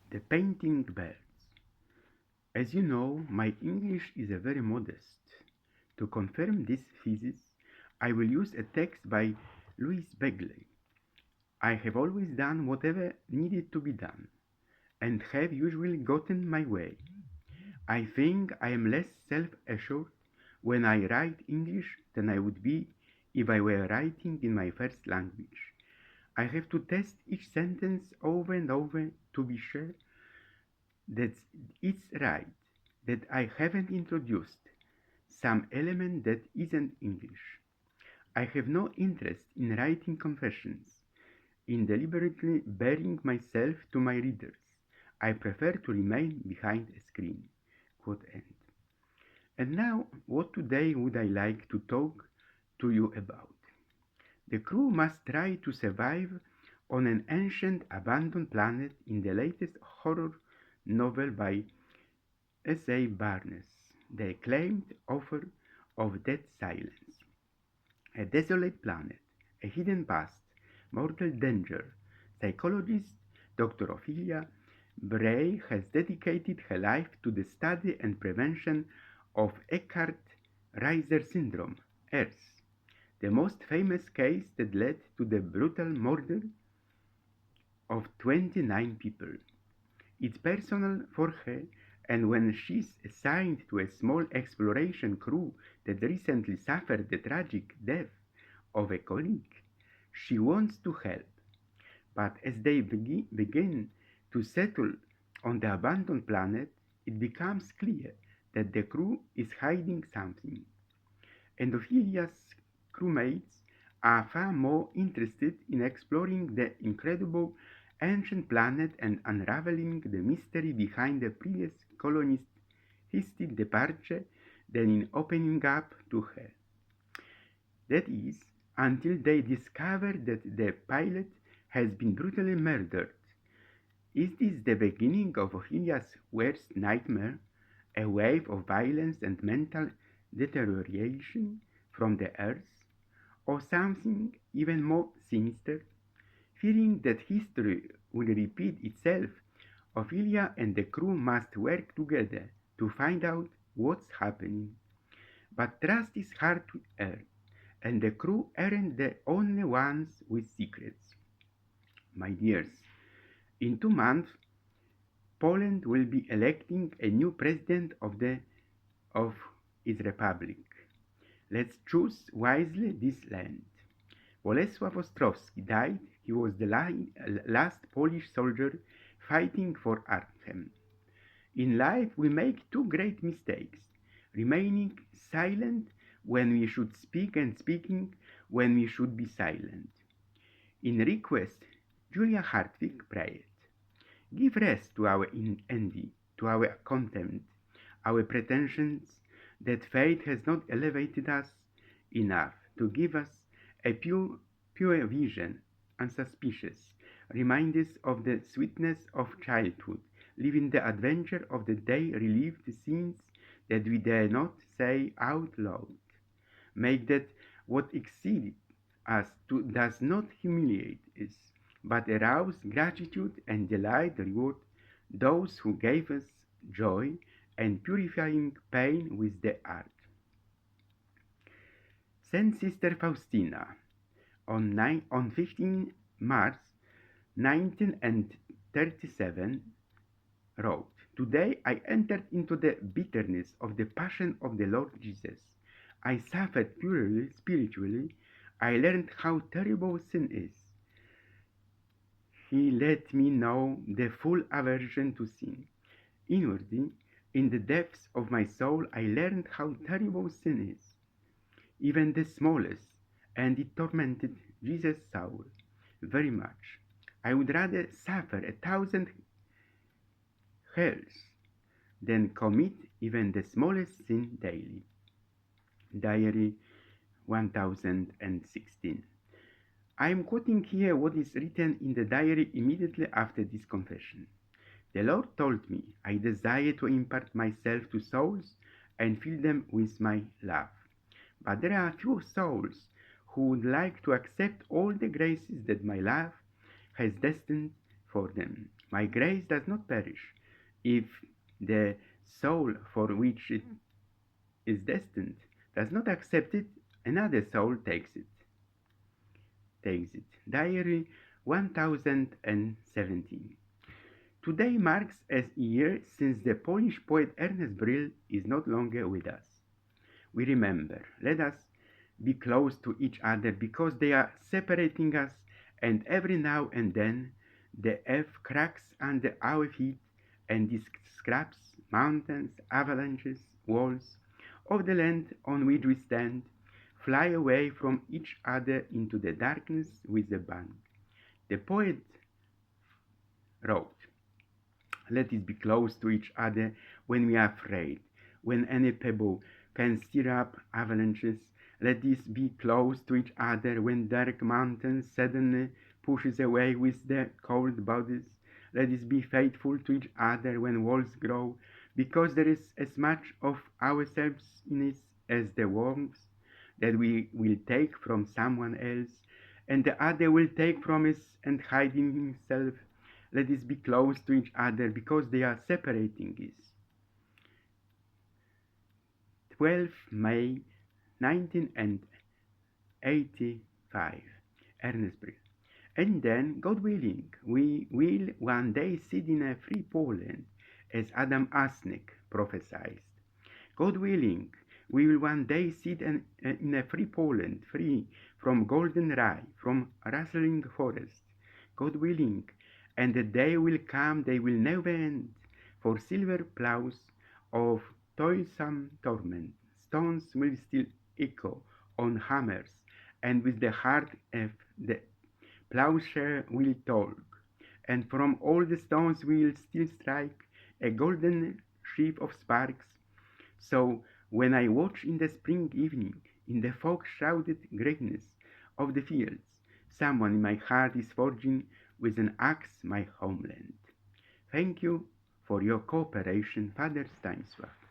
The painting birds. As you know, my English is a very modest. To confirm this thesis, I will use a text by Louis Begley. I have always done whatever needed to be done, and have usually gotten my way. I think I am less self-assured when I write English than I would be if I were writing in my first language. I have to test each sentence over and over to be sure that it's right, that I haven't introduced some element that isn't English. I have no interest in writing confessions, in deliberately baring myself to my readers. I prefer to remain behind a screen. Quote end. And now, what today would I like to talk to you about? The crew must try to survive on an ancient abandoned planet in the latest horror novel by S.A. Barnes, the acclaimed author of Dead Silence. A desolate planet, a hidden past, mortal danger. Psychologist Dr. Ophelia Bray has dedicated her life to the study and prevention of Eckhart-Reiser syndrome, ERS, the most famous case that led to the brutal murder of 29 people. It's personal for her, and when she's assigned to a small exploration crew that recently suffered the tragic death of a colleague, she wants to help. But as they begin to settle on the abandoned planet, it becomes clear that the crew is hiding something. And Ophelia's crewmates are far more interested in exploring the incredible ancient planet and unraveling the mystery behind the previous colonists' hasty departure than in opening up to her. That is, until they discover that the pilot has been brutally murdered. Is this the beginning of Ophelia's worst nightmare, a wave of violence and mental deterioration from the earth, or something even more sinister? Fearing that history will repeat itself, Ophelia and the crew must work together to find out what's happening. But trust is hard to earn, and the crew aren't the only ones with secrets. My dears, in 2 months, Poland will be electing a new president of its republic. Let's choose wisely this land. Bolesław Ostrowski died. He was the last Polish soldier fighting for Arnhem. In life, we make two great mistakes: remaining silent when we should speak and speaking when we should be silent. In request, Julia Hartwig prayed, "Give rest to our envy, to our contempt, our pretensions, that fate has not elevated us enough to give us a pure vision, unsuspicious, remind us of the sweetness of childhood, live in the adventure of the day, relive the scenes that we dare not say out loud. Make that what exceeded us does not humiliate us, but arouse gratitude and delight reward those who gave us joy and purifying pain with the art." Saint Sister Faustina on 15 March 1937 wrote, "Today I entered into the bitterness of the passion of the Lord Jesus. I suffered purely spiritually. I learned how terrible sin is. He let me know the full aversion to sin. Inwardly, in the depths of my soul, I learned how terrible sin is, even the smallest, and it tormented Jesus' soul very much. I would rather suffer 1,000 hells than commit even the smallest sin daily." Diary 1016. I am quoting here what is written in the diary immediately after this confession. "The Lord told me I desire to impart myself to souls and fill them with my love. But there are few souls who would like to accept all the graces that my love has destined for them. My grace does not perish. If the soul for which it is destined does not accept it, another soul takes it. Diary 1017. Today marks a year since the Polish poet Ernest Brill is not longer with us. We remember. Let us be close to each other because they are separating us, and every now and then the earth cracks under our feet and scraps mountains, avalanches, walls of the land on which we stand fly away from each other into the darkness with a bang. The poet wrote, let us be close to each other when we are afraid, when any pebble can stir up avalanches. Let us be close to each other when dark mountains suddenly pushes away with their cold bodies. Let us be faithful to each other when walls grow, because there is as much of ourselves in it as the warmth that we will take from someone else, and the other will take from us and hide in himself. Let us be close to each other because they are separating us. 12 May 1985. Ernest Brill. And then, God willing, we will one day sit in a free Poland, as Adam Asnek prophesied. God willing, we will one day sit in a free Poland, free from golden rye, from rustling forest. God willing, and the day will come, they will never end, for silver ploughs of toilsome torment, stones will still echo on hammers, and with the heart of the plowshare will talk, and from all the stones will still strike a golden sheaf of sparks. So when I watch in the spring evening, in the fog-shrouded greyness of the fields, someone in my heart is forging with an axe my homeland. Thank you for your cooperation, Father Stanisław.